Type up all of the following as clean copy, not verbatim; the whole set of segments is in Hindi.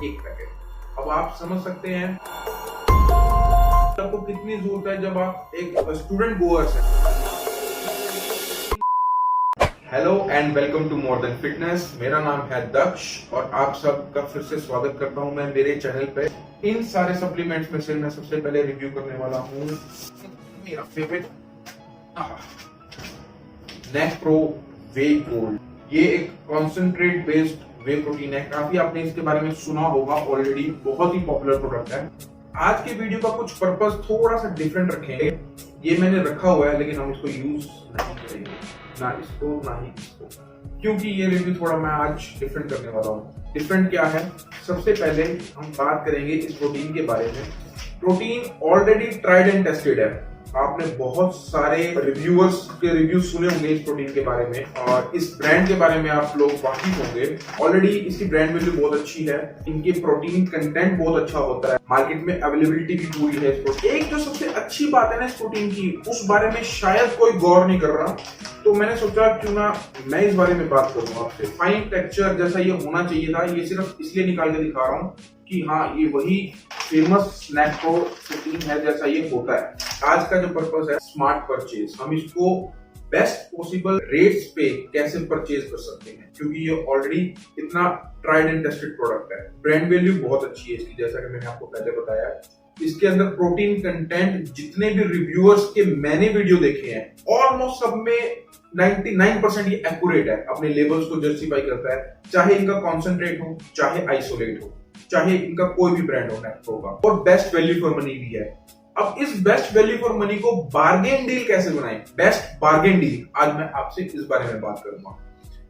एक पैकेट। अब आप समझ सकते हैं आपको कितनी जरूरत है जब आप एक स्टूडेंट गोअर्स हैं। Hello and welcome to more than fitness. मेरा नाम है दक्ष और आप सबका फिर से स्वागत करता हूं मैं मेरे चैनल पे। इन सारे सप्लीमेंट्स में से मैं सबसे पहले रिव्यू करने वाला हूं मेरा फेवरेट नेक प्रो वे गोल्ड। ये एक कॉन्सेंट्रेट बेस्ड वे प्रोटीन है। काफी आपने इसके बारे में सुना होगा ऑलरेडी, बहुत ही पॉपुलर प्रोडक्ट है। आज के वीडियो का कुछ पर्पस थोड़ा सा डिफरेंट रखेंगे। ये मैंने रखा हुआ है लेकिन हम इसको यूज नहीं करेंगे, ना इसको ना ही इसको, क्योंकि ये रिव्यू थोड़ा मैं आज डिफरेंट करने वाला हूँ। डिफरेंट क्या है, सबसे पहले हम बात करेंगे इस प्रोटीन के बारे में। Protein already tried and tested है। आपने बहुत सारे रिव्यूअर्स के रिव्यू सुने होंगे इस प्रोटीन के बारे में और इस ब्रांड के बारे में आप लोग वाकिफ होंगे। ऑलरेडी इसकी ब्रांड वैल्यू बहुत अच्छी है, इनके प्रोटीन कंटेंट बहुत अच्छा होता है, मार्केट में अवेलेबिलिटी भी पूरी है इस प्रोटीन। एक जो सबसे अच्छी बात है ना इस प्रोटीन की, उस बारे में शायद कोई गौर नहीं कर रहा, तो मैंने सोचा क्यों ना मैं इस बारे में बात करूंगा आपसे। फाइन टेक्सचर जैसा ये होना चाहिए था, ये सिर्फ इसलिए निकाल के दिखा रहा हूँ कि हाँ ये वही फेमस स्नैक प्रोटीन है जैसा ये होता है। आज का जो पर्पस है स्मार्ट परचेज, हम इसको बेस्ट पॉसिबल रेट्स पे कैसे परचेज कर सकते हैं, क्योंकि ये ऑलरेडी इतना ट्राइड एंड टेस्टेड प्रोडक्ट है। ब्रांड वैल्यू बहुत अच्छी है इसकी, जैसा कि मैंने आपको पहले बताया। इसके अंदर प्रोटीन कंटेंट जितने भी रिव्यूअर्स के मैंने वीडियो देखे हैं ऑलमोस्ट सब में 99% ये एक्यूरेट है, अपने लेवल्स को जस्टिफाई करता है। चाहे इनका कॉन्सेंट्रेट हो, चाहे आइसोलेट हो, चाहे इनका कोई भी ब्रांड हो नेक्ट्रो का, और बेस्ट वैल्यू फॉर मनी भी है। अब इस बेस्ट वैल्यू फॉर मनी को बार्गेन डील कैसे बनाएं, बेस्ट बार्गेन डील, आज मैं आपसे इस बारे में बात करूंगा।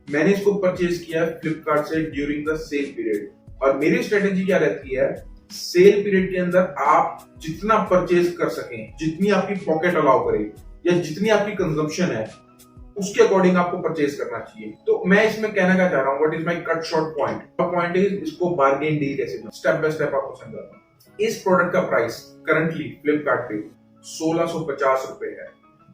मैंने इसको परचेज किया है फ्लिपकार्ट से ड्यूरिंग द सेल पीरियड, और मेरी स्ट्रेटेजी क्या रहती है, सेल पीरियड के अंदर आप जितना परचेज कर सकें, जितनी आपकी पॉकेट अलाउ करे या जितनी आपकी कंजम्पशन है उसके अकॉर्डिंग आपको परचेज करना चाहिए। तो मैं इसमें कहना क्या चाह रहा हूँ, what is my cut short point. Point is इसको बार्गेन डील कैसे करना, स्टेप बाय स्टेप आपको समझाता हूँ। इस प्रोडक्ट का प्राइस करंटली फ्लिपकार्ट पे 1650 रुपए है।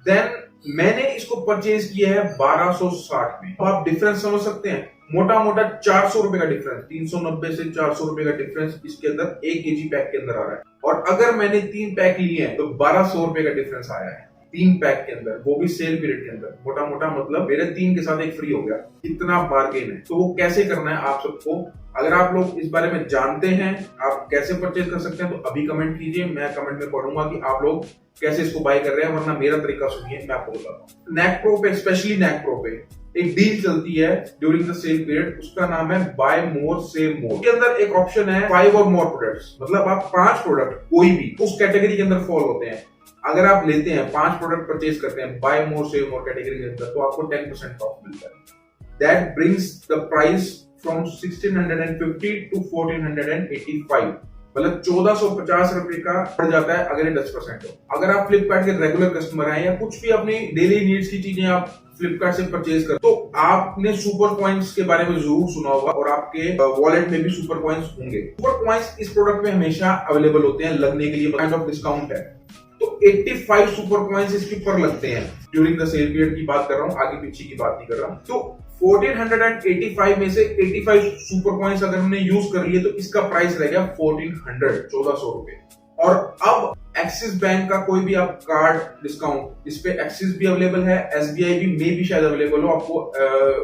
देन मैंने इसको परचेज किया है 1260 में। तो आप डिफरेंस समझ सकते हैं, मोटा मोटा 400 रुपए का डिफरेंस, 390 से 400 रुपए का डिफरेंस इसके अंदर 1 केजी पैक के अंदर आ रहा है। और अगर मैंने 3 पैक लिए हैं तो 1200 रुपए का डिफरेंस आया है 3 पैक के अंदर, वो भी सेल पीरियड के अंदर। मोटा मोटा मतलब मेरे 3 के साथ एक फ्री हो गया। इतना बार्गेन है। तो वो कैसे करना है आप सबको, अगर आप लोग इस बारे में जानते हैं आप कैसे परचेज कर सकते हैं तो अभी कमेंट कीजिए, मैं कमेंट में पढ़ूंगा कि आप लोग कैसे इसको बाय कर रहे हैं, वरना मेरा तरीका सुनिए, मैं आपको बताता हूँ। नेक प्रो पे, स्पेशली नेक प्रो पे एक डील चलती है ड्यूरिंग द सेल पीरियड, उसका नाम है बाय मोर सेव मोर। इसके अंदर एक ऑप्शन है 5 और मोर प्रोडक्ट्स, मतलब आप 5 प्रोडक्ट कोई भी उस कैटेगरी के अंदर फॉल होते हैं, अगर आप लेते हैं 5 प्रोडक्ट परचेज करते हैं buy more save more category के अंदर, तो आपको 10% ऑफ मिलता है। That brings the price from 1650 to 1485, मतलब 1450 रुपए का पड़ जाता है अगर ये 10% हो। अगर आप फ्लिपकार्ट के रेगुलर कस्टमर हैं या कुछ भी अपनी डेली नीड्स की चीजें आप फ्लिपकार्ट से परचेज कर, तो आपने सुपर पॉइंट्स के बारे में जरूर सुना होगा और आपके वॉलेट में भी सुपर पॉइंट्स होंगे। सुपर पॉइंट्स इस प्रोडक्ट में हमेशा अवेलेबल होते हैं, लगने के लिए काइंड ऑफ डिस्काउंट है। तो 85 सुपर पॉइंट्स इसके ऊपर लगते हैं ड्यूरिंग द सेल पीरियड की बात कर रहा हूं, आगे पीछे की बात नहीं कर रहा। तो 1485 में से 85 सुपर पॉइंट्स अगर हमने यूज कर लिए तो इसका प्राइस रह गया 1400 रुपए। और अब एक्सिस बैंक का कोई भी आप कार्ड डिस्काउंट, इस पे एक्सिस भी अवेलेबल है, एसबीआई भी मे भी शायद अवेलेबल हो, आपको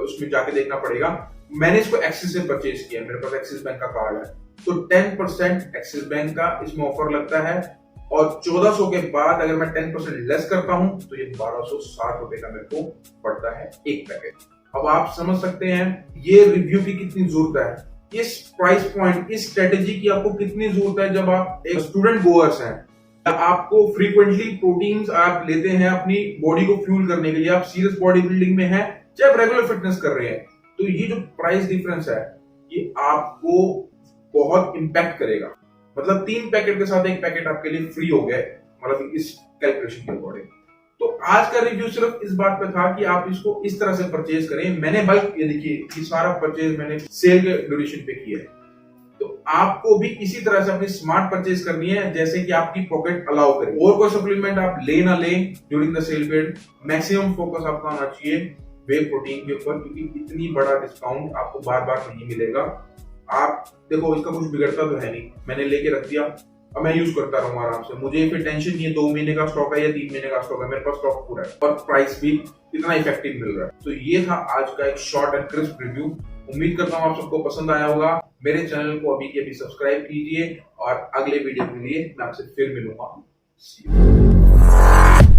उसमें जाके देखना पड़ेगा। मैंने इसको एक्सिस से परचेज किया, मेरे पास एक्सिस बैंक का कार्ड है, तो 10% एक्सिस बैंक का इसमें ऑफर लगता है। और 1400 के बाद अगर मैं 10% लेस करता हूं तो ये 1260 रुपए का मेरे को पड़ता है एक पैकेट। अब आप समझ सकते हैं ये रिव्यू की कितनी जरूरत है, इस प्राइस पॉइंट, इस स्ट्रेटेजी की आपको कितनी जरूरत है जब आप एक स्टूडेंट गोअर्स हैं, आपको फ्रीक्वेंटली प्रोटीन्स आप लेते हैं अपनी बॉडी को फ्यूल करने के लिए, आप सीरियस बॉडी बिल्डिंग में हैं, चाहे आप रेगुलर फिटनेस कर रहे हैं, तो ये जो प्राइस डिफरेंस है ये आपको बहुत इंपैक्ट करेगा। मतलब 3 पैकेट के साथ 1 पैकेट आपके लिए फ्री हो गया, मतलब इस कैलकुलेशन के अकॉर्डिंग। तो आज का रिव्यू सिर्फ इस बात पे था कि आप इसको इस तरह से परचेज करें। मैंने बल्क, ये देखिए ये सारा परचेज मैंने सेल के ड्यूरेशन पे किया है, तो आपको भी इसी तरह से अपनी स्मार्ट परचेज करनी है जैसे कि आपकी पॉकेट अलाउ करे। और कोई सप्लीमेंट आप ले ना लें during the sale period, maximum focus आपका होना चाहिए वे प्रोटीन के ऊपर, क्योंकि इतनी बड़ा डिस्काउंट आपको बार बार नहीं मिलेगा। आप देखो इसका कुछ बिगड़ता तो है नहीं, मैंने लेके रख दिया, अब मैं यूज करता रहूंगा आराम से, मुझे फिर टेंशन नहीं है 2 महीने का स्टॉक है या 3 महीने का स्टॉक है, मेरे पास स्टॉक पूरा है और प्राइस भी इतना इफेक्टिव मिल रहा है। तो ये था आज का एक शॉर्ट एंड क्रिस्प रिव्यू। उम्मीद करता हूँ आप सबको पसंद आया होगा। मेरे चैनल को अभी के अभी सब्सक्राइब कीजिए और अगले वीडियो के लिए मैं आपसे फिर मिलूंगा। See you.